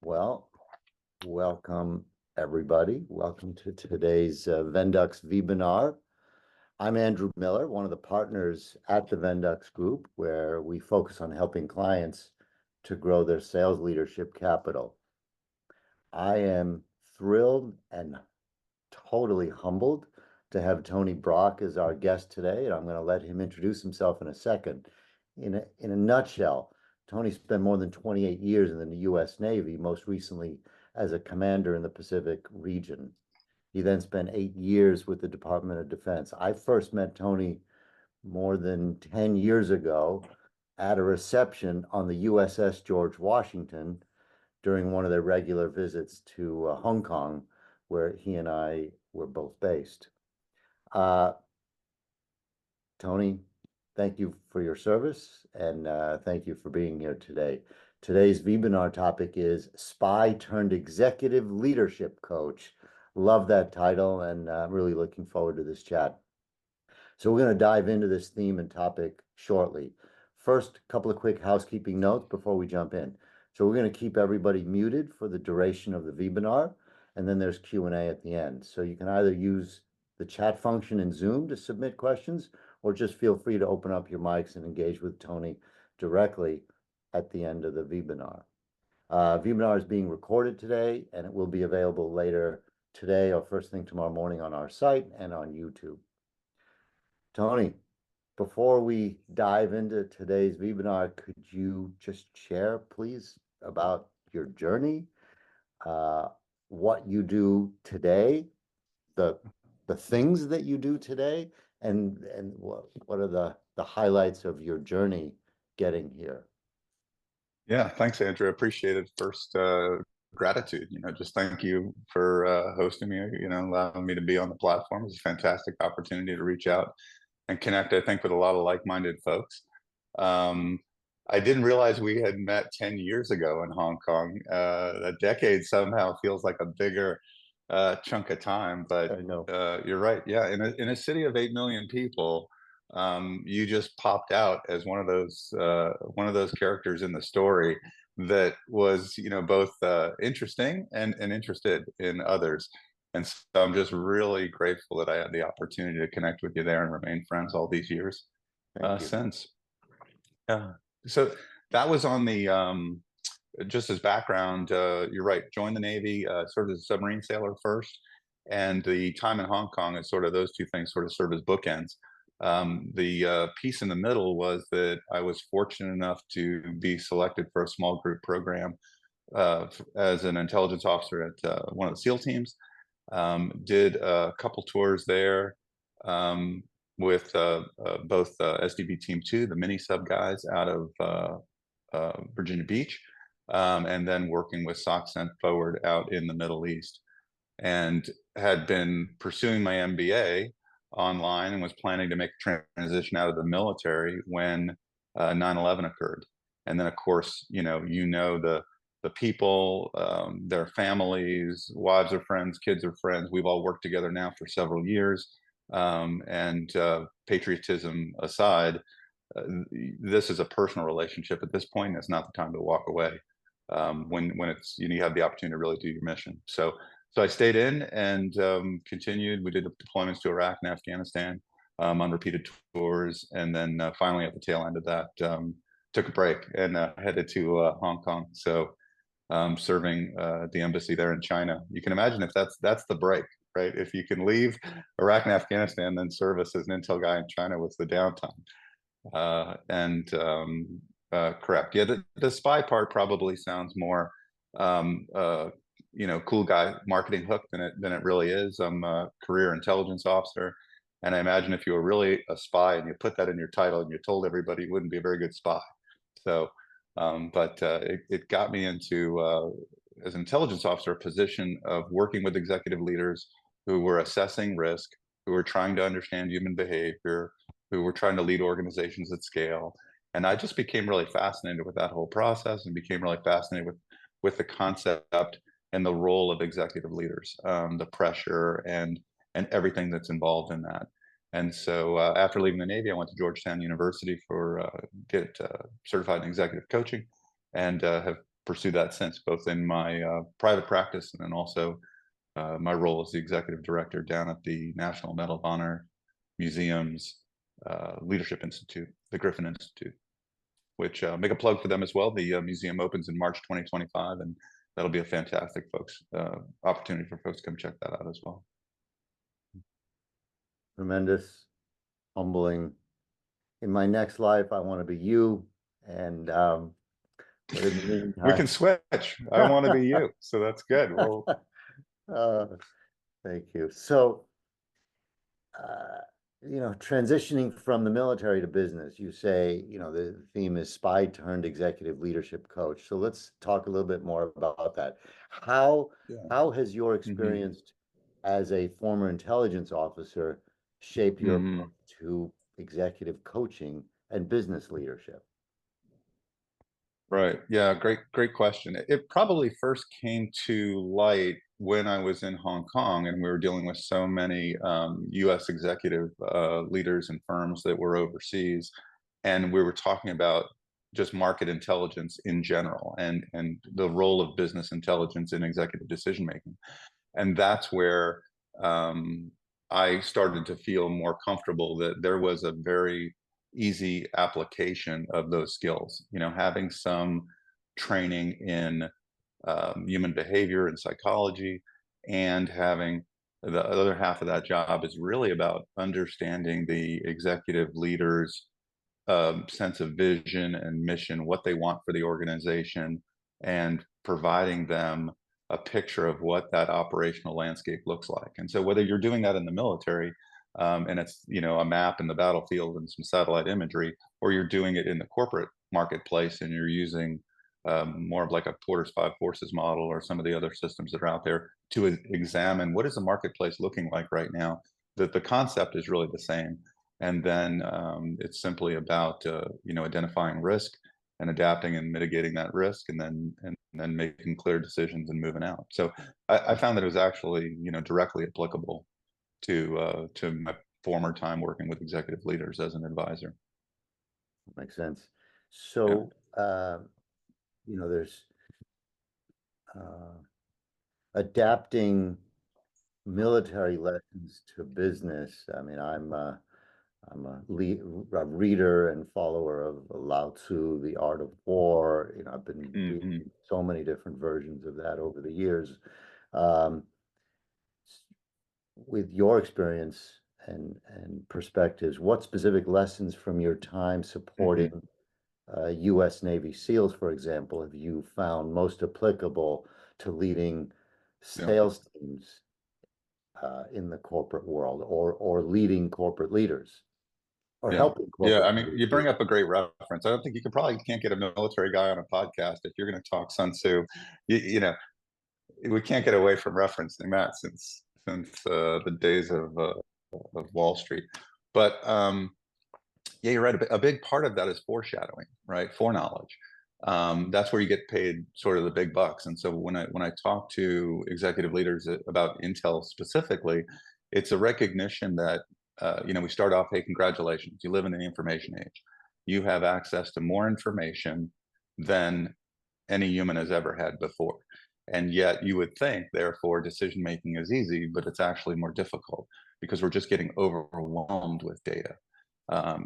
Well, welcome everybody. Welcome to today's Vendux webinar. I'm Andrew Miller, one of the partners at the Vendux Group, where we focus on helping clients to grow their sales leadership capital. I am thrilled and totally humbled to have Tony Brock as our guest today, and I'm going to let him introduce himself in a second. In a nutshell, Tony spent more than 28 years in the U.S. Navy, most recently as a commander in the Pacific region. He then spent 8 years with the Department of Defense. I first met Tony more than 10 years ago at a reception on the USS George Washington during one of their regular visits to Hong Kong, where he and I were both based. Tony, thank you for your service, and thank you for being here today. Today's webinar topic is Spy Turned Executive Leadership Coach. Love that title, and I'm really looking forward to this chat. So we're going to dive into this theme and topic shortly. First, a couple of quick housekeeping notes before we jump in. So we're going to keep everybody muted for the duration of the webinar, and then there's Q&A at the end. So you can either use the chat function in Zoom to submit questions, or just feel free to open up your mics and engage with Tony directly at the end of the webinar. Webinar is being recorded today, and it will be available later today or first thing tomorrow morning on our site and on YouTube. Tony, before we dive into today's webinar, could you just share, please, about your journey, what you do today, the things that you do today, and what are the highlights of your journey getting here? Yeah, thanks, Andrew. I appreciate it. First, gratitude. Just thank you for hosting me. Allowing me to be on the platform. It's a fantastic opportunity to reach out and connect, I think, with a lot of like-minded folks. I didn't realize we had met 10 years ago in Hong Kong. A decade somehow feels like a bigger chunk of time, but I know. You're right. Yeah, in a city of 8 million people, you just popped out as one of those characters in the story that was, both interesting and interested in others. And so I'm just really grateful that I had the opportunity to connect with you there and remain friends all these years since. Yeah. So that was on the just as background. You're right. Joined the Navy, served as a submarine sailor first, and the time in Hong Kong is sort of those two things sort of serve as bookends. The piece in the middle was that I was fortunate enough to be selected for a small group program as an intelligence officer at one of the SEAL teams. Did a couple tours there with both SDB Team 2, the mini sub guys out of Virginia Beach, and then working with SOC Sent Forward out in the Middle East. And had been pursuing my MBA online and was planning to make a transition out of the military when 9/11 occurred. And then, of course, the people, their families, wives are friends, kids are friends. We've all worked together now for several years. And patriotism aside, this is a personal relationship at this point. It's not the time to walk away when it's you have the opportunity to really do your mission. So I stayed in and continued. We did deployments to Iraq and Afghanistan on repeated tours, and then finally at the tail end of that, took a break and headed to Hong Kong. So serving the embassy there in China. You can imagine if that's the break, right? If you can leave Iraq and Afghanistan, then service as an intel guy in China was the downtime. Correct. Yeah, the spy part probably sounds more cool guy marketing hook than it really is. I'm a career intelligence officer, and I imagine if you were really a spy and you put that in your title and you told everybody, you wouldn't be a very good spy. So but it got me into as an intelligence officer a position of working with executive leaders who were assessing risk, who were trying to understand human behavior, who were trying to lead organizations at scale. And I just became really fascinated with that whole process and became really fascinated with the concept and the role of executive leaders, the pressure and everything that's involved in that. And so after leaving the Navy, I went to Georgetown University for get certified in executive coaching, and have pursued that since, both in my private practice and then also my role as the executive director down at the National Medal of Honor Museum's Leadership Institute, the Griffin Institute, which make a plug for them as well. The museum opens in March 2025, and that'll be a fantastic opportunity for folks to come check that out as well. Tremendous, humbling. In my next life, I want to be you. And but in the We can meantime, switch. I want to be you, so that's good. Well, uh, thank you. So, transitioning from the military to business, you say, the theme is spy turned executive leadership coach. So let's talk a little bit more about that. How yeah. how has your hmm experience as a former intelligence officer shaped your hmm approach to executive coaching and business leadership? Right. Yeah. Great question. It probably first came to light when I was in Hong Kong and we were dealing with so many U.S. executive leaders and firms that were overseas, and we were talking about just market intelligence in general and the role of business intelligence in executive decision making. And that's where I started to feel more comfortable that there was a very easy application of those skills. Having some training in human behavior and psychology, and having the other half of that job is really about understanding the executive leaders' sense of vision and mission, what they want for the organization, and providing them a picture of what that operational landscape looks like. And so, whether you're doing that in the military, and it's a map in the battlefield and some satellite imagery, or you're doing it in the corporate marketplace and you're using more of like a Porter's Five Forces model or some of the other systems that are out there to examine what is the marketplace looking like right now. That the concept is really the same, and then it's simply about identifying risk and adapting and mitigating that risk, and then making clear decisions and moving out. So I found that it was actually directly applicable to my former time working with executive leaders as an advisor. Makes sense. Yeah. So, there's uh, adapting military lessons to business. I mean, I'm a reader and follower of Lao Tzu, The Art of War. I've been hmm reading so many different versions of that over the years. Um, with your experience and perspectives, what specific lessons from your time supporting hmm U.S. Navy SEALs, for example, have you found most applicable to leading Yeah. sales teams in the corporate world, or leading corporate leaders, or Yeah. helping Yeah. corporate I mean, leaders you bring lead? up a great reference. I don't think you can't get a military guy on a podcast if you're going to talk Sun Tzu. You know, we can't get away from referencing that since the days of Wall Street. But yeah, you're right. A big part of that is foreshadowing, right? Foreknowledge. That's where you get paid sort of the big bucks. And so when I talk to executive leaders about Intel specifically, it's a recognition that we start off, hey, congratulations, you live in the information age. You have access to more information than any human has ever had before. And yet you would think, therefore, decision making is easy, but it's actually more difficult because we're just getting overwhelmed with data.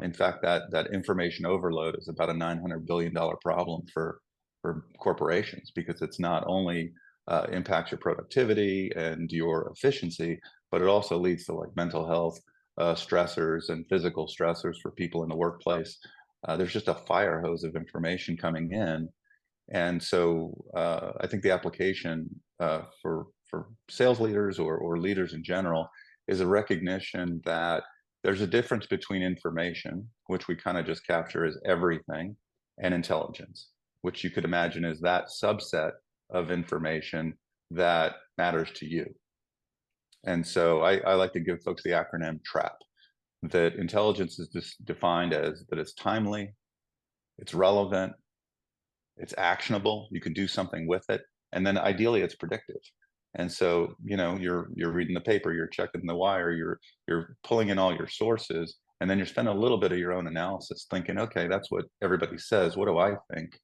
In fact, that information overload is about a $900 billion problem for corporations, because it's not only impacts your productivity and your efficiency, but it also leads to like mental health stressors and physical stressors for people in the workplace. There's just a fire hose of information coming in, and so I think the application for sales leaders or leaders in general is a recognition that there's a difference between information, which we kind of just capture as everything, and intelligence, which you could imagine is that subset of information that matters to you. And so I like to give folks the acronym TRAP, that intelligence is just defined as that it's timely, it's relevant, it's actionable, you can do something with it, and then ideally it's predictive. And so you're reading the paper, you're checking the wire, you're pulling in all your sources, and then you're spending a little bit of your own analysis thinking, okay, that's what everybody says, what do I think?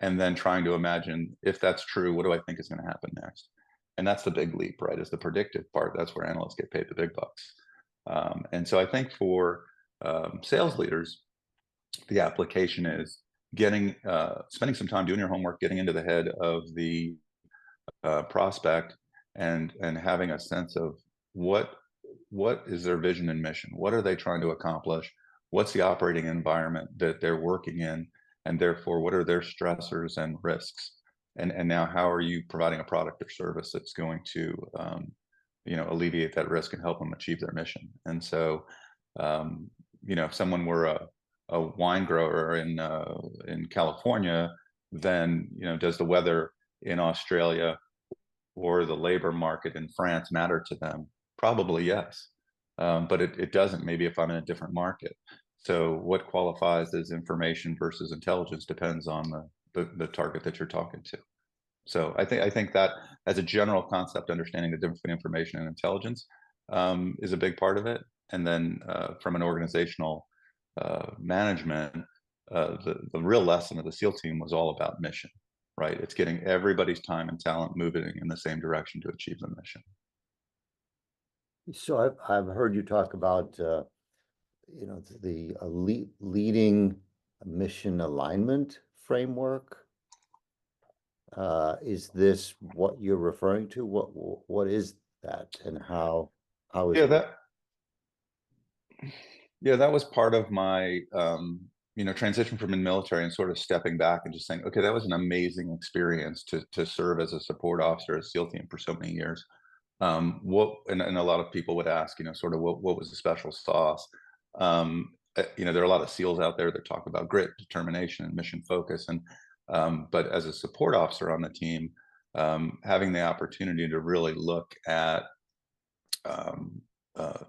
and then trying to imagine, if that's true, what do I think is going to happen next? And that's the big leap, right? Is the predictive part. That's where analysts get paid the big bucks. And so I think for sales leaders, the application is getting spending some time doing your homework, getting into the head of the prospect, and having a sense of what what is their vision and mission? What are they trying to accomplish? What's the operating environment that they're working in? And therefore, what are their stressors and risks? And now, how are you providing a product or service that's going to, alleviate that risk and help them achieve their mission? And so, if someone were a wine grower in California, then does the weather in Australia or the labor market in France matter to them? Probably yes, but it doesn't maybe if I'm in a different market. So what qualifies as information versus intelligence depends on the target that you're talking to. So I think that as a general concept, understanding the difference between information and intelligence is a big part of it. And then from an organizational management, the real lesson of the SEAL team was all about mission, right? It's getting everybody's time and talent moving in the same direction to achieve the mission. So I've heard you talk about the leading mission alignment framework. Is this what you're referring to? What is that, and how is Yeah, it? that was part of my transition from the military and sort of stepping back and just saying, okay, that was an amazing experience to serve as a support officer at SEAL team for so many years. And a lot of people would ask, sort of what was the special sauce? There are a lot of SEALs out there that talk about grit, determination, and mission focus. But as a support officer on the team, having the opportunity to really look at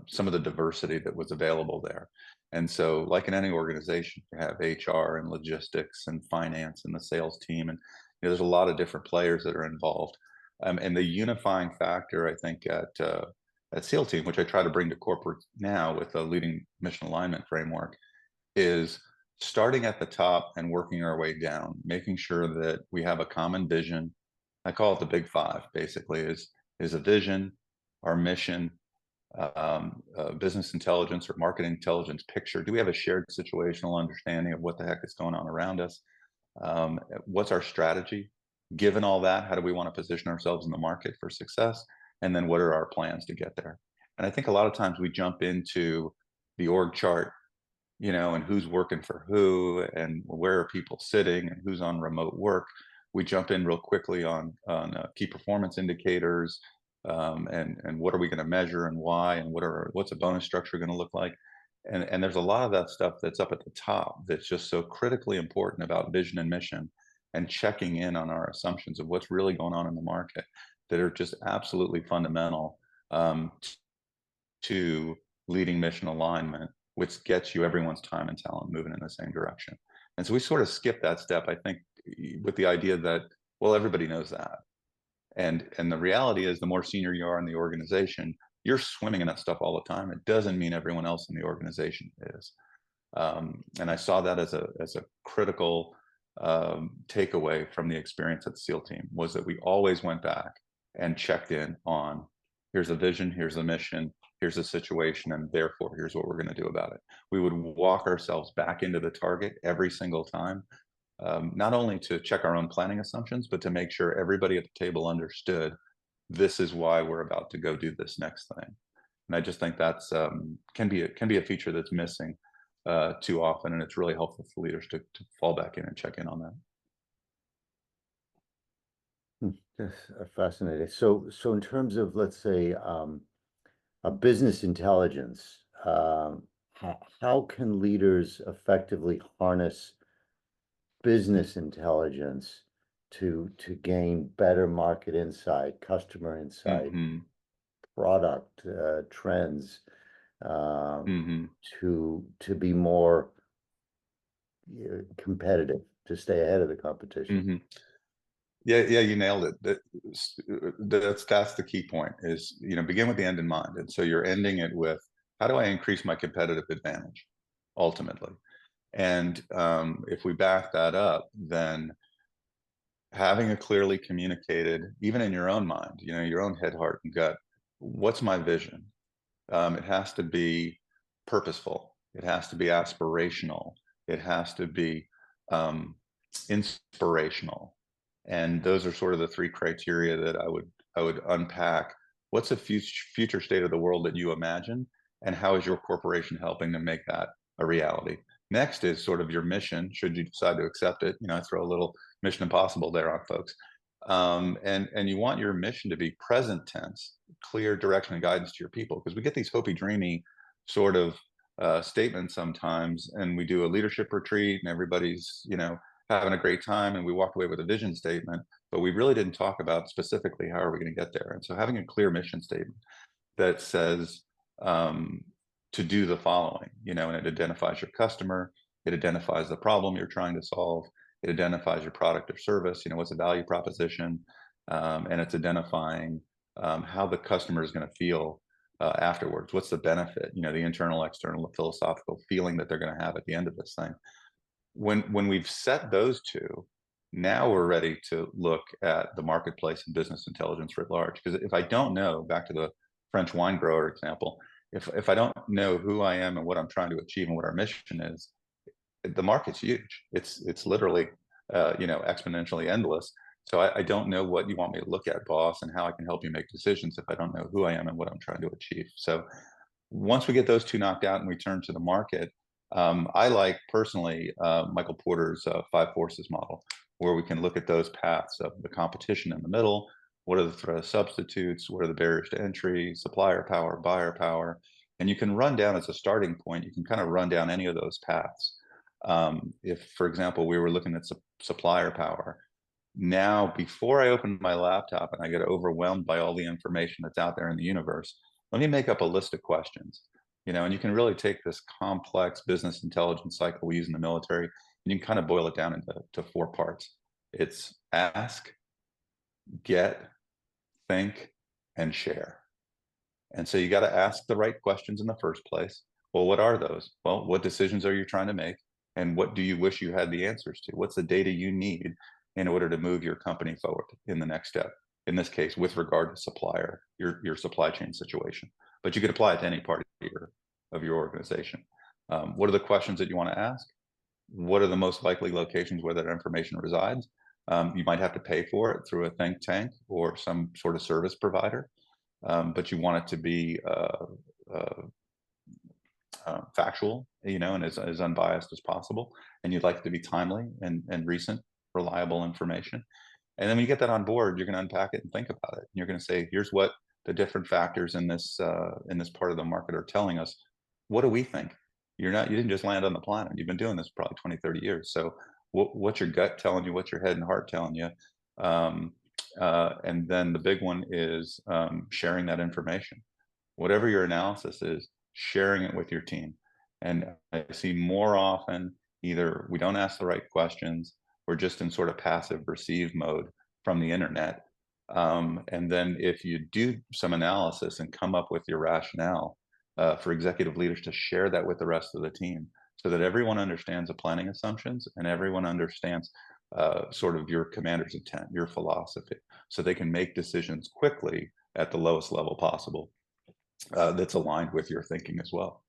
some of the diversity that was available there. And so, like in any organization, you have HR and logistics and finance and the sales team, and there's a lot of different players that are involved. And the unifying factor, I think, at SEAL Team, which I try to bring to corporate now with a leading mission alignment framework, is starting at the top and working our way down, making sure that we have a common vision. I call it the big five, basically, is a vision, our mission, business intelligence or marketing intelligence picture. Do we have a shared situational understanding of what the heck is going on around us? What's our strategy? Given all that, how do we want to position ourselves in the market for success? And then what are our plans to get there? And I think a lot of times we jump into the org chart, and who's working for who, and where are people sitting, and who's on remote work. We jump in real quickly on key performance indicators, and what are we going to measure and why, and what's a bonus structure going to look like. And there's a lot of that stuff that's up at the top that's just so critically important about vision and mission, and checking in on our assumptions of what's really going on in the market, that are just absolutely fundamental to leading mission alignment, which gets you everyone's time and talent moving in the same direction. And so we sort of skip that step, I think, with the idea that, well, everybody knows that. And the reality is, the more senior you are in the organization, you're swimming in that stuff all the time. It doesn't mean everyone else in the organization is. And I saw that as a critical takeaway from the experience at the SEAL team, was that we always went back and checked in on, here's a vision, here's a mission, here's a situation, and therefore here's what we're going to do about it. We would walk ourselves back into the target every single time, not only to check our own planning assumptions, but to make sure everybody at the table understood, this is why we're about to go do this next thing. And I just think that's can be a feature that's missing too often, and it's really helpful for leaders to fall back in and check in on that. That's fascinating. So in terms of, let's say, a business intelligence, how can leaders effectively harness business intelligence to gain better market insight, customer insight, Mm-hmm. product trends, Mm-hmm. to be more competitive, to stay ahead of the competition? Mm-hmm. Yeah, you nailed it. That's the key point, is begin with the end in mind. And so you're ending it with, how do I increase my competitive advantage ultimately? And if we back that up, then having a clearly communicated, even in your own mind, your own head, heart, and gut, what's my vision? It has to be purposeful. It has to be aspirational. It has to be um, inspirational. And those are sort of the three criteria that I would unpack. What's the future state of the world that you imagine, and how is your corporation helping to make that a reality? Next is sort of your mission, should you decide to accept it. I throw a little Mission Impossible there on folks. And you want your mission to be present tense, clear direction and guidance to your people, because we get these hopey, dreamy sort of statements sometimes, and we do a leadership retreat, and everybody's having a great time, and we walk away with a vision statement, but we really didn't talk about specifically how are we going to get there. And so having a clear mission statement that says um, to do the following, and it identifies your customer, it identifies the problem you're trying to solve, it identifies your product or service, what's the value proposition, and it's identifying how the customer is going to feel afterwards. What's the benefit, the internal, external, philosophical feeling that they're going to have at the end of this thing. When we've set those two, now we're ready to look at the marketplace and business intelligence writ large. Because if I don't know, back to the French wine grower example, if I don't know who I am and what I'm trying to achieve and what our mission is, the market's huge. It's literally exponentially endless. So I don't know what you want me to look at, boss, and how I can help you make decisions if I don't know who I am and what I'm trying to achieve. So once we get those two knocked out and we turn to the market, I like personally Michael Porter's 5 forces model, where we can look at those paths of the competition in the middle. What are the threat of substitutes? What are the barriers to entry? Supplier power, buyer power. And you can run down as a starting point, you can kind of run down any of those paths. If, for example, we were looking at supplier power, now before I open my laptop and I get overwhelmed by all the information that's out there in the universe, let me make up a list of questions. And you can really take this complex business intelligence cycle we use in the military, and you can kind of boil it down into 4 parts. It's ask, get, think, and share. And so you got to ask the right questions in the first place. Well, what are those? Well, what decisions are you trying to make? And what do you wish you had the answers to? What's the data you need in order to move your company forward in the next step? In this case, with regard to supplier, your supply chain situation. But you could apply it to any part of your organization. What are the questions that you want to ask? What are the most likely locations where that information resides? You might have to pay for it through a think tank or some sort of service provider. But you want it to be factual, and as unbiased as possible. And you'd like it to be timely and recent, reliable information. And then when you get that on board, you're going to unpack it and think about it. And you're going to say, here's what the different factors in this part of the market are telling us. What do we think? You didn't just land on the planet. You've been doing this probably 20, 30 years. So what's your gut telling you? What's your head and heart telling you? And then the big one is sharing that information. Whatever your analysis is, sharing it with your team. And I see more often either we don't ask the right questions, we're just in sort of passive receive mode from the internet. And then if you do some analysis and come up with your rationale for executive leaders to share that with the rest of the team, so that everyone understands the planning assumptions and everyone understands sort of your commander's intent, your philosophy, so they can make decisions quickly at the lowest level possible that's aligned with your thinking as well.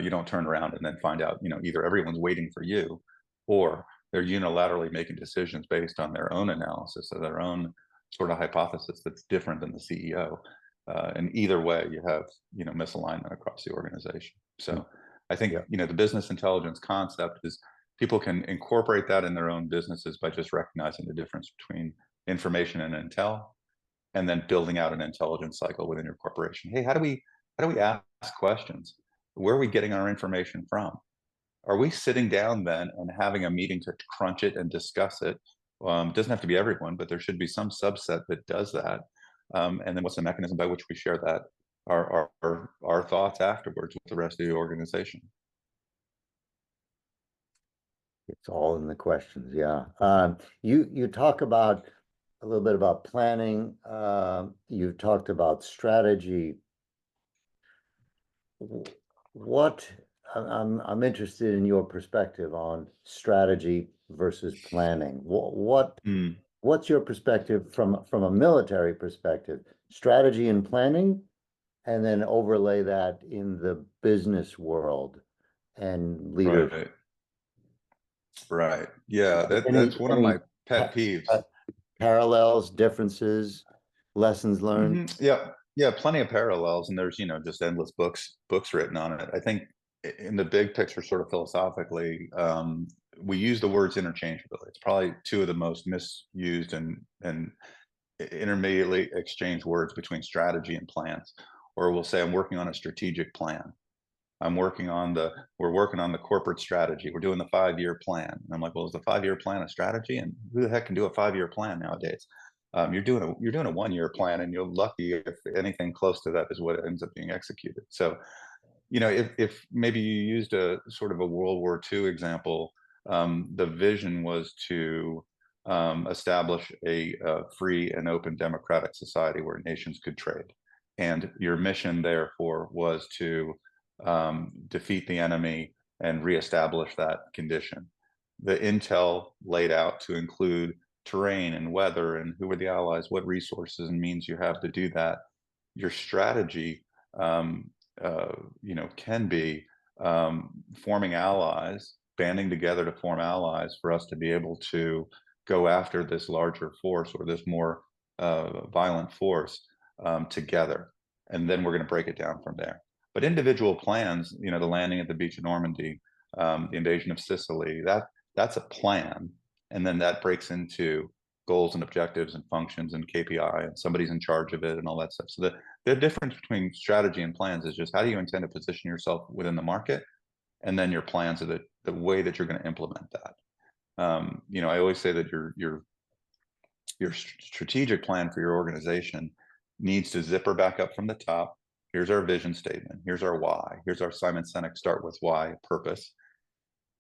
You don't turn around and then find out, either everyone's waiting for you or they're unilaterally making decisions based on their own analysis of their own sort of hypothesis that's different than the CEO. And either way, you have, misalignment across the organization. So I think, Yeah. the business intelligence concept is people can incorporate that in their own businesses by just recognizing the difference between information and intel, and then building out an intelligence cycle within your corporation. Hey, how do we ask questions? Where are we getting our information from? Are we sitting down then and having a meeting to crunch it and discuss it? It doesn't have to be everyone, but there should be some subset that does that. And then what's the mechanism by which we share that our thoughts afterwards with the rest of the organization? It's all in the questions, yeah. You talk about a little bit about planning. You talked about strategy. What I'm interested in your perspective on strategy versus planning. What Mm. what's your perspective from a military perspective, strategy and planning, and then overlay that in the business world and leadership? Right. Right. Yeah, Any that's one of any my pet peeves. parallels, differences, lessons learned? Yeah, yeah, plenty of parallels, and there's just endless books written on it. I think in the big picture, sort of philosophically, we use the words interchangeably. It's probably two of the most misused and intermediately exchanged words between strategy and plans. Or we'll say, I'm working on a strategic plan. We're working on the corporate strategy. We're doing the 5-year plan. And I'm like, well, is the 5-year plan a strategy? And who the heck can do a 5-year plan nowadays? You're doing a 1-year plan, and you're lucky if anything close to that is what ends up being executed. So, if maybe you used a sort of a World War II example, the vision was to establish a free and open democratic society where nations could trade, and your mission, therefore, was to defeat the enemy and reestablish that condition. The intel laid out to include terrain and weather and who were the allies, what resources and means you have to do that. Your strategy, um, can be forming allies, banding together to form allies for us to be able to go after this larger force or this more violent force together. And then we're going to break it down from there. But individual plans, the landing at the beach of Normandy, the invasion of Sicily, that's a plan. And then that breaks into goals and objectives and functions and KPI, and somebody's in charge of it and all that stuff. So the difference between strategy and plans is just how do you intend to position yourself within the market, and then your plans are the way that you're going to implement that. I always say that your strategic plan for your organization needs to zipper back up from the top. Here's our vision statement. Here's our why. Here's our Simon Sinek start with why purpose.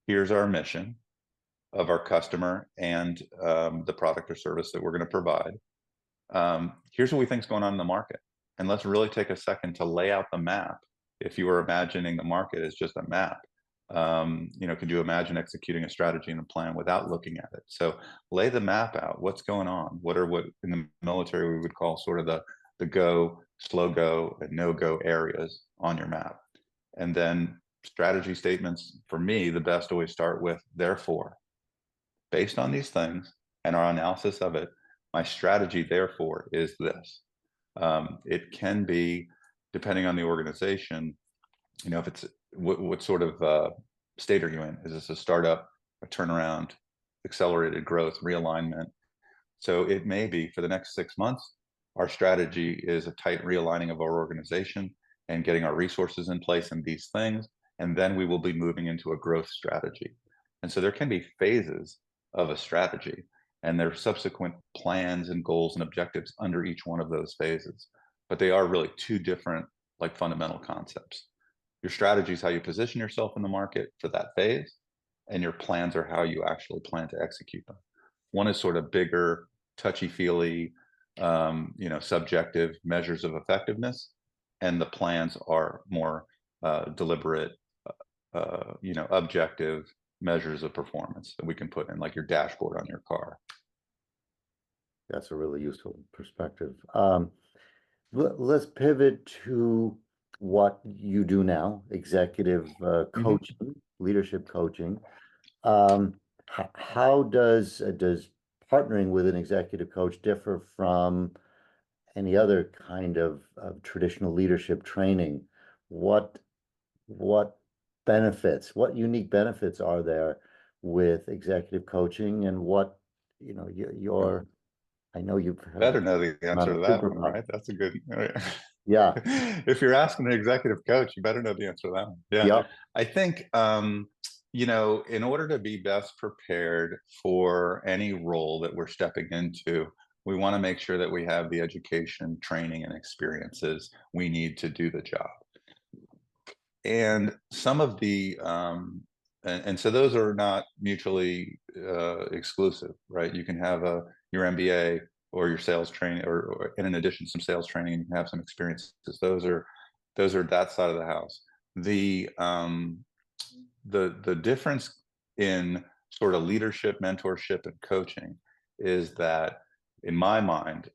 Here's our mission of our customer and the product or service that we're going to provide. Here's what we think is going on in the market. And let's really take a second to lay out the map. If you were imagining the market as just a map, could you imagine executing a strategy and a plan without looking at it? So lay the map out. What's going on? What in the military we would call sort of the go, slow go, and no go areas on your map. And then strategy statements, for me, the best always start with therefore. Based on these things and our analysis of it, my strategy, therefore, is this. It can be, depending on the organization, if it's what sort of state are you in? Is this a startup, a turnaround, accelerated growth, realignment? So it may be for the next 6 months, our strategy is a tight realigning of our organization and getting our resources in place in these things. And then we will be moving into a growth strategy. And so there can be phases of a strategy, and there are subsequent plans and goals and objectives under each one of those phases. But they are really two different, like, fundamental concepts. Your strategy is how you position yourself in the market for that phase, and your plans are how you actually plan to execute them. One is sort of bigger, touchy-feely, subjective measures of effectiveness, and the plans are more deliberate, objective measures of performance that we can put in, like your dashboard on your car. That's a really useful perspective. Let's pivot to what you do now, executive coaching, leadership coaching. How does partnering with an executive coach differ from any other kind of traditional leadership training? What benefits, what unique benefits are there with executive coaching, and what, your, I know you've Better know the not answer a to that one, superpower. right? That's a good. Yeah. If you're asking an executive coach, you better know the answer to that one. Yeah, Yep. I think in order to be best prepared for any role that we're stepping into, we want to make sure that we have the education, training, and experiences we need to do the job. And some of the and so those are not mutually exclusive, right? You can have your MBA or your sales training, or in addition some sales training, you can have some experiences. Those are that side of the house. The difference in sort of leadership, mentorship, and coaching is that, in my mind,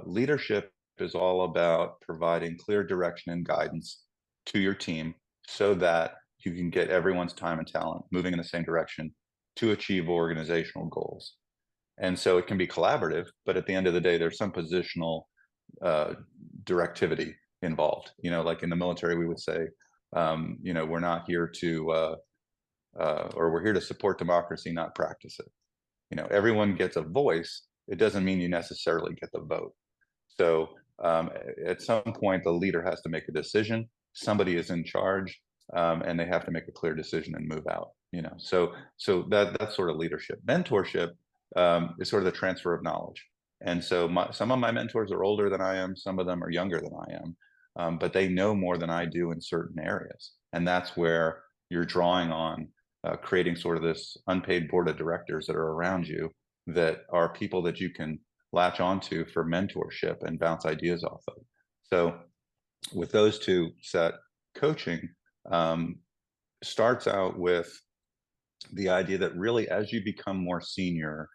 leadership is all about providing clear direction and guidance to your team so that you can get everyone's time and talent moving in the same direction to achieve organizational goals. And so it can be collaborative, but at the end of the day, there's some positional uh, directivity involved. Like in the military, we would say, we're not here to, or we're here to support democracy, not practice it. Everyone gets a voice. It doesn't mean you necessarily get the vote. So at some point, the leader has to make a decision. Somebody is in charge, and they have to make a clear decision and move out. So that's sort of leadership. Mentorship is sort of the transfer of knowledge. And so some of my mentors are older than I am. Some of them are younger than I am, but they know more than I do in certain areas. And that's where you're drawing on creating sort of this unpaid board of directors that are around you that are people that you can latch onto for mentorship and bounce ideas off of. So with those two set, coaching starts out with the idea that really as you become more senior,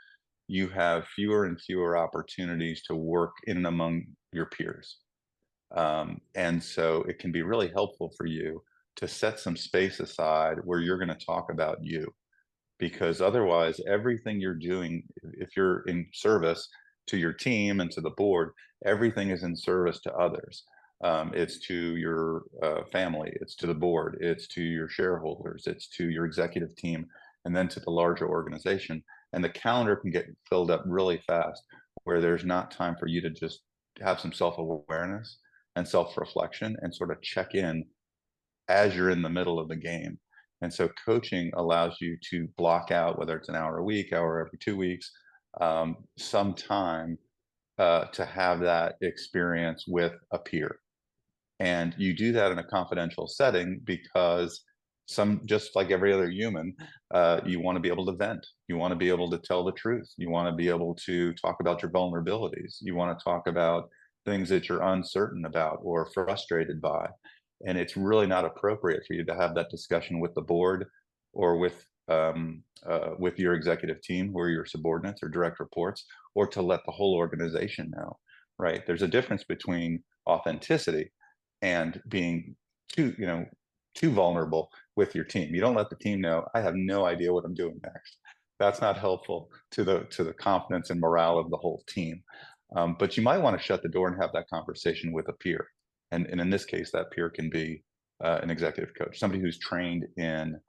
you have fewer and fewer opportunities to work in and among your peers. And so it can be really helpful for you to set some space aside where you're going to talk about you, because otherwise everything you're doing, if you're in service to your team and to the board, everything is in service to others. It's to your family, it's to the board, it's to your shareholders, it's to your executive team, and then to the larger organization. And the calendar can get filled up really fast where there's not time for you to just have some self-awareness and self-reflection and sort of check in as you're in the middle of the game. And so coaching allows you to block out, whether it's an hour a week, hour every 2 weeks, some time to have that experience with a peer. And you do that in a confidential setting because just like every other human, you want to be able to vent. You want to be able to tell the truth. You want to be able to talk about your vulnerabilities. You want to talk about things that you're uncertain about or frustrated by. And it's really not appropriate for you to have that discussion with the board or with your executive team or your subordinates or direct reports, or to let the whole organization know, right? There's a difference between authenticity and being too vulnerable with your team. You don't let the team know, I have no idea what I'm doing next. That's not helpful to the confidence and morale of the whole team. But you might want to shut the door and have that conversation with a peer. And in this case, that peer can be an executive coach, somebody who's trained in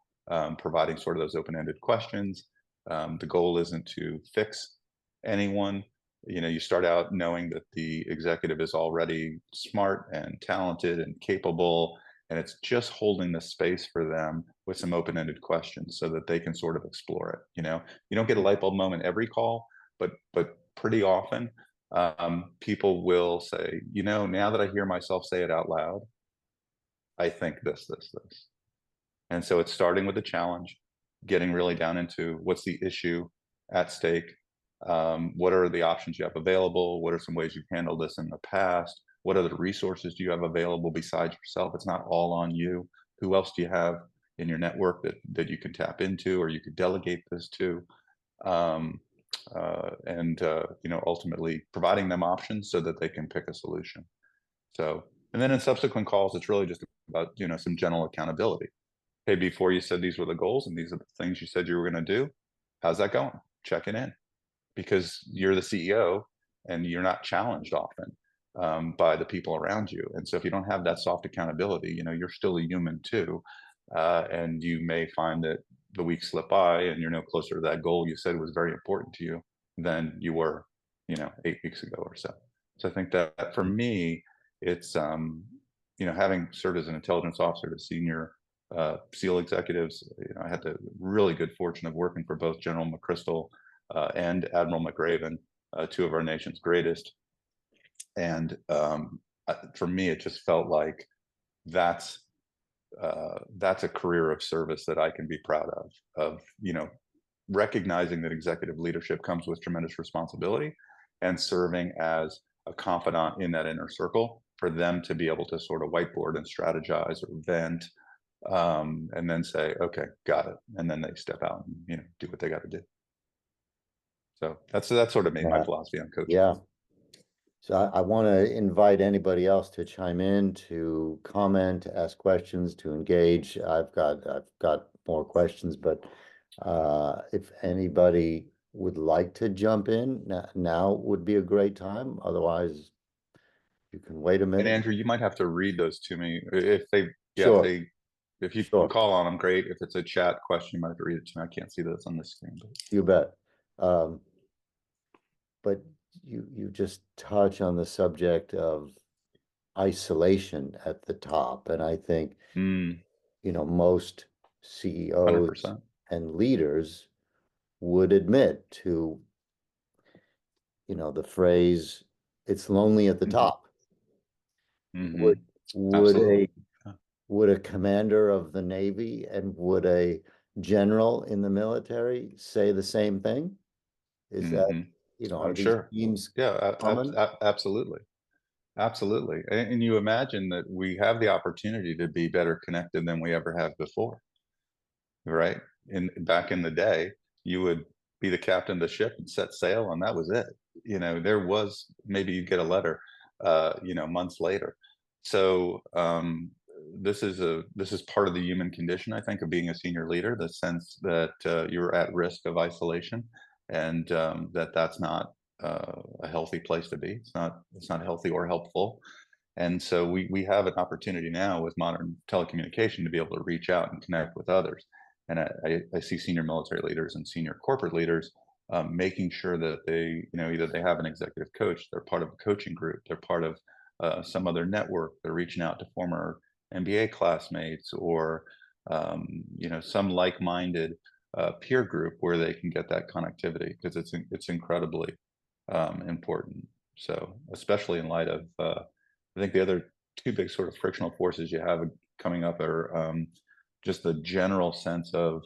providing sort of those open-ended questions. The goal isn't to fix anyone. You start out knowing that the executive is already smart and talented and capable, and it's just holding the space for them with some open-ended questions so that they can sort of explore it. You don't get a light bulb moment every call, but pretty often people will say, now that I hear myself say it out loud, I think this. And so it's starting with a challenge, getting really down into what's the issue at stake. What are the options you have available? What are some ways you've handled this in the past? What other resources do you have available besides yourself? It's not all on you. Who else do you have in your network that you can tap into or you could delegate this to? And ultimately providing them options so that they can pick a solution. So, and then in subsequent calls, it's really just about, some general accountability. Hey, before you said these were the goals and these are the things you said you were going to do, how's that going? Checking in, because you're the CEO and you're not challenged often by the people around you. And so if you don't have that soft accountability, you're still a human too. And you may find that the weeks slip by and you're no closer to that goal you said was very important to you than you were, 8 weeks ago or so. So I think that for me, it's, having served as an intelligence officer to senior SEAL executives, I had the really good fortune of working for both General McChrystal and Admiral McRaven, two of our nation's greatest. And for me, it just felt like that's a career of service that I can be proud of, recognizing that executive leadership comes with tremendous responsibility and serving as a confidant in that inner circle for them to be able to sort of whiteboard and strategize or vent, and then say, okay, got it. And then they step out and, do what they got to do. So that's sort of made my Yeah, philosophy on coaching. yeah. So I want to invite anybody else to chime in, to comment, to ask questions, to engage. I've got more questions, but if anybody would like to jump in, now would be a great time. Otherwise, you can wait a And minute. Andrew, you might have to read those to me yeah, Sure, if you can sure, call on them, great. If it's a chat question, you might have to read it to me. I can't see this on the screen, but you bet. Um, but you just touch on the subject of isolation at the top, and I think mm, most CEOs 100%. and leaders would admit to, the phrase, it's lonely at the Hmm. top. Hmm. Would would Absolutely. a would a commander of the Navy and would a general in the military say the same thing? Is that, Hmm. are I'm these sure. themes Yeah, common? absolutely. Absolutely. And you imagine that we have the opportunity to be better connected than we ever have before, right? Back in the day, you would be the captain of the ship and set sail, and that was it. There was maybe you get a letter, months later. So this is part of the human condition, I think, of being a senior leader, the sense that you're at risk of isolation, and that's not a healthy place to be. It's not healthy or helpful. And so we have an opportunity now with modern telecommunication to be able to reach out and connect with others. And I see senior military leaders and senior corporate leaders making sure that they, either they have an executive coach, they're part of a coaching group, they're part of some other network, they're reaching out to former MBA classmates or, some like-minded peer group where they can get that connectivity because it's incredibly important. So, especially in light of, I think the other two big sort of frictional forces you have coming up are just the general sense of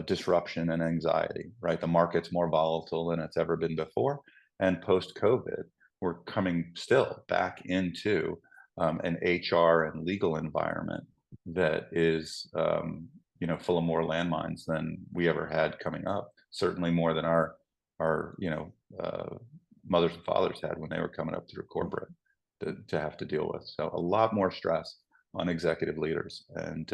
disruption and anxiety, right? The market's more volatile than it's ever been before. And post COVID, we're coming still back into an HR and legal environment that is, full of more landmines than we ever had coming up. Certainly more than our mothers and fathers had when they were coming up through corporate to have to deal with. So a lot more stress on executive leaders, and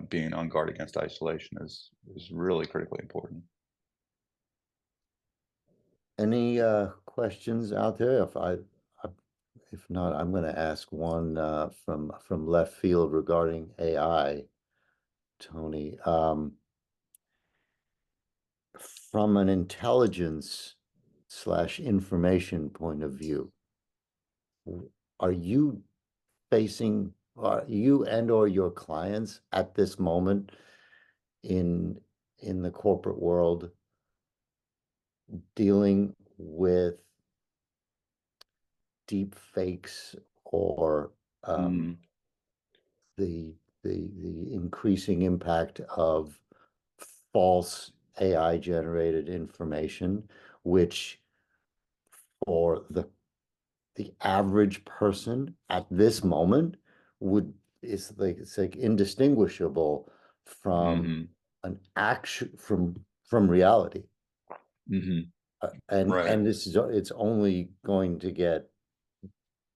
being on guard against isolation is really critically important. Any questions out there? If not, I'm going to ask one from left field regarding AI, Tony. From an intelligence slash information point of view, are you are you and or your clients at this moment in the corporate world dealing with deep fakes or Mm, the the increasing impact of false AI generated information, which for the average person at this moment would it's like indistinguishable from hmm. an action from reality. Hmm. And Right, it's only going to get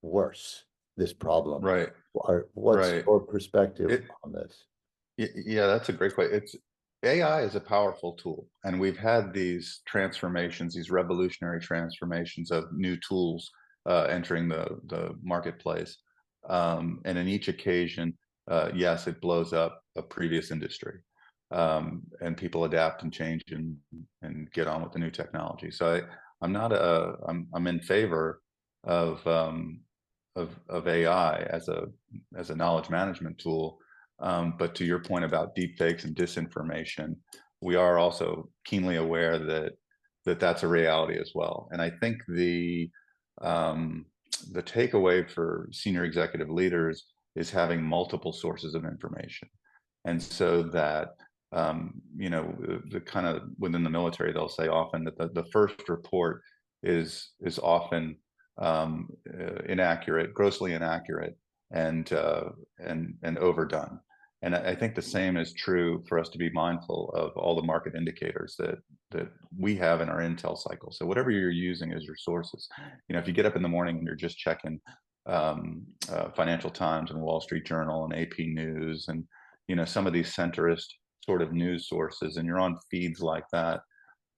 worse, this problem. right, What's right. your perspective It on this? Yeah, that's a great question. It's AI is a powerful tool, and we've had these transformations, these revolutionary transformations of new tools entering the marketplace. And in each occasion, yes, it blows up a previous industry, and people adapt and change and get on with the new technology. So I'm not a I'm in favor of of AI as a knowledge management tool, but to your point about deepfakes and disinformation, we are also keenly aware that that's a reality as well. And I think the takeaway for senior executive leaders is having multiple sources of information, and so that the kind of within the military they'll say often that the first report is often inaccurate, grossly inaccurate, and overdone. And I think the same is true for us to be mindful of all the market indicators that we have in our intel cycle. So whatever you're using as your sources, if you get up in the morning and you're just checking Financial Times and Wall Street Journal and AP News and some of these centrist sort of news sources, and you're on feeds like that,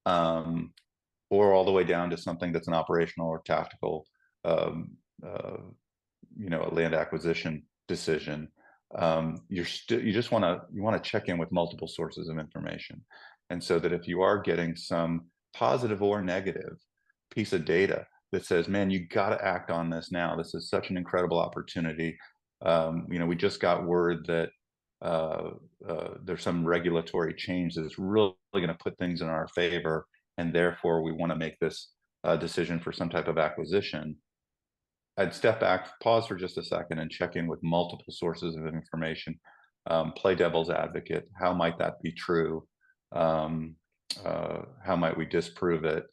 or all the way down to something that's an operational or tactical, um, uh, a land acquisition decision. You just want to check in with multiple sources of information, and so that if you are getting some positive or negative piece of data that says, "Man, you got to act on this now. This is such an incredible opportunity." We just got word that there's some regulatory change that's really going to put things in our favor, and therefore we want to make this decision for some type of acquisition. I'd step back, pause for just a second, and check in with multiple sources of information. Play devil's advocate. How might that be true? How might we disprove it?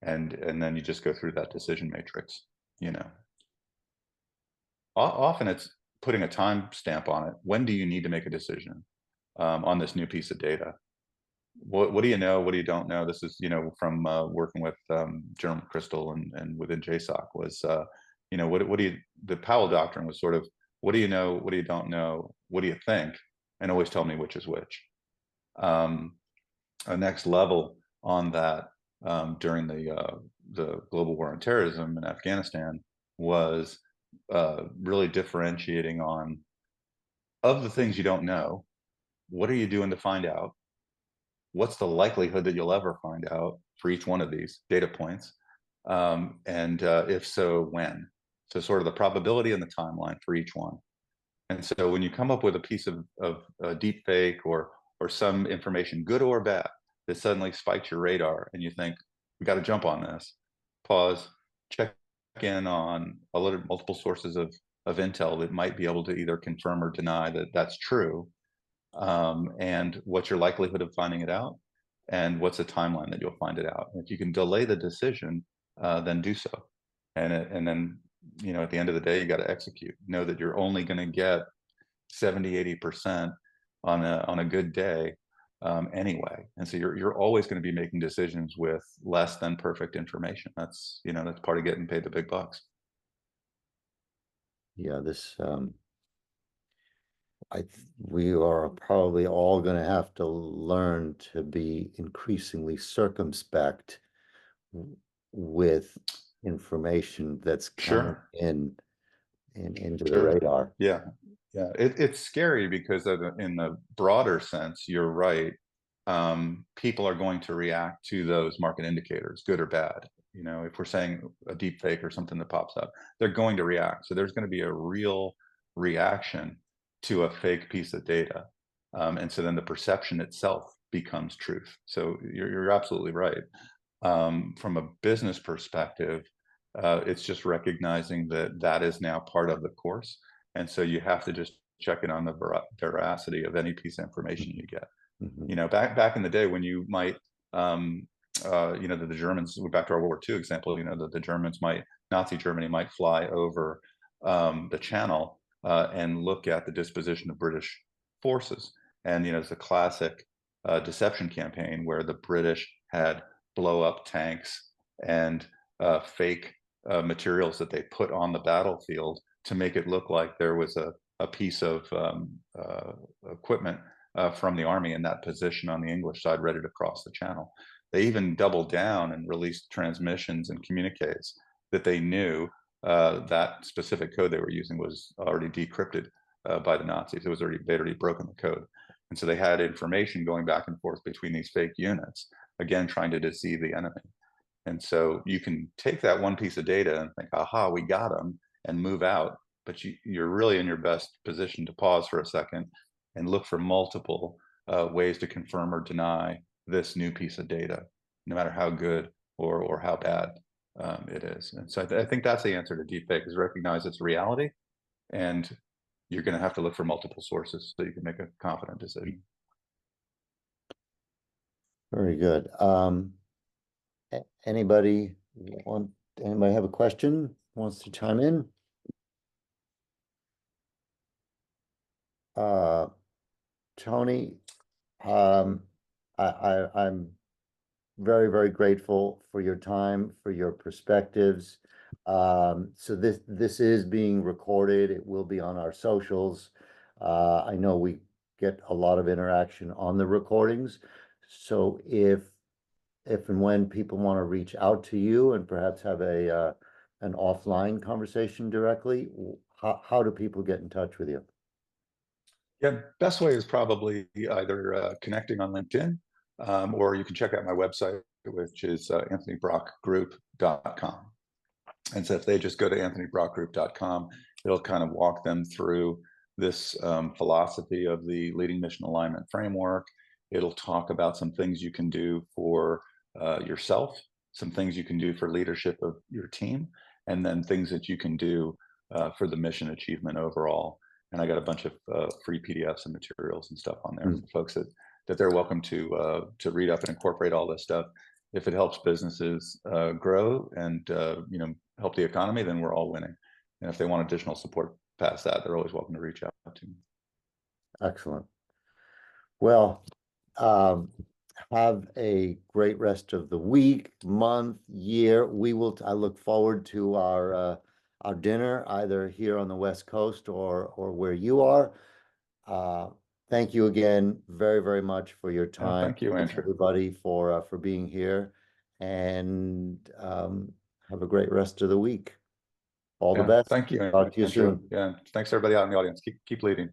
And then you just go through that decision matrix. You know, Often it's putting a time stamp on it. When do you need to make a decision on this new piece of data? What do you know? What do you don't know? This is from working with General Crystal and within JSOC was what do you the Powell doctrine was sort of, what do you know? What do you don't know? What do you think? And always tell me which is which. A next level on that during the global war on terrorism in Afghanistan was really differentiating on, of the things you don't know, what are you doing to find out? What's the likelihood that you'll ever find out for each one of these data points? And if so, when? So sort of the probability and the timeline for each one. And so when you come up with a piece of deep fake or some information, good or bad, that suddenly spikes your radar and you think, we got to jump on this, pause, check in on multiple sources of intel that might be able to either confirm or deny that that's true, and what's your likelihood of finding it out, and what's the timeline that you'll find it out. And if you can delay the decision, then do so. And then at the end of the day, you got to execute. Know that you're only going to get 70-80% on a good day anyway, and so you're always going to be making decisions with less than perfect information. That's part of getting paid the big bucks. Yeah, we are probably all going to have to learn to be increasingly circumspect with information that's coming Sure. into the Sure. radar. Yeah. Yeah. It's scary because in the broader sense, you're right. People are going to react to those market indicators, good or bad. If we're saying a deep fake or something that pops up, they're going to react. So there's going to be a real reaction to a fake piece of data. And so then the perception itself becomes truth. So you're absolutely right. From a business perspective, it's just recognizing that that is now part of the course. And so you have to just check in on the veracity of any piece of information you get. Mhm. Back in the day when you might, the Germans, back to our World War II example, the Germans Nazi Germany might fly over the channel and look at the disposition of British forces. And, it's a classic deception campaign where the British had blow up tanks and fake materials that they put on the battlefield to make it look like there was a piece of equipment from the army in that position on the English side, ready to cross the channel. They even doubled down and released transmissions and communiques that they knew that specific code they were using was already decrypted by the Nazis. They'd already broken the code. And so they had information going back and forth between these fake units, again, trying to deceive the enemy. And so you can take that one piece of data and think, aha, we got them, and move out. But you're really in your best position to pause for a second and look for multiple ways to confirm or deny this new piece of data, no matter how good or how bad it is. And so I think that's the answer to deepfake, is recognize it's reality, and you're going to have to look for multiple sources so you can make a confident decision. Very good. Anybody have a question, wants to chime in? Tony, I'm very, very grateful for your time, for your perspectives. So this is being recorded. It will be on our socials. I know we get a lot of interaction on the recordings. So if and when people want to reach out to you and perhaps have an offline conversation directly, how do people get in touch with you? Yeah, best way is probably either connecting on LinkedIn, or you can check out my website, which is anthonybrockgroup.com. And so if they just go to anthonybrockgroup.com, it'll kind of walk them through this philosophy of the leading mission alignment framework. It'll talk about some things you can do for yourself, some things you can do for leadership of your team, and then things that you can do for the mission achievement overall. And I got a bunch of free PDFs and materials and stuff on there for folks that they're welcome to read up and incorporate all this stuff. If it helps businesses grow and help the economy, then we're all winning. And if they want additional support past that, they're always welcome to reach out to me. Excellent. Well, have a great rest of the week, month, year. I look forward to our dinner, either here on the West Coast or where you are. Thank you again very, very much for your time. Thank you, Thanks Andrew. everybody for being here, and have a great rest of the week. All the best. Thank you, Talk to you Andrew. soon. Yeah, thanks everybody out in the audience. Keep leading.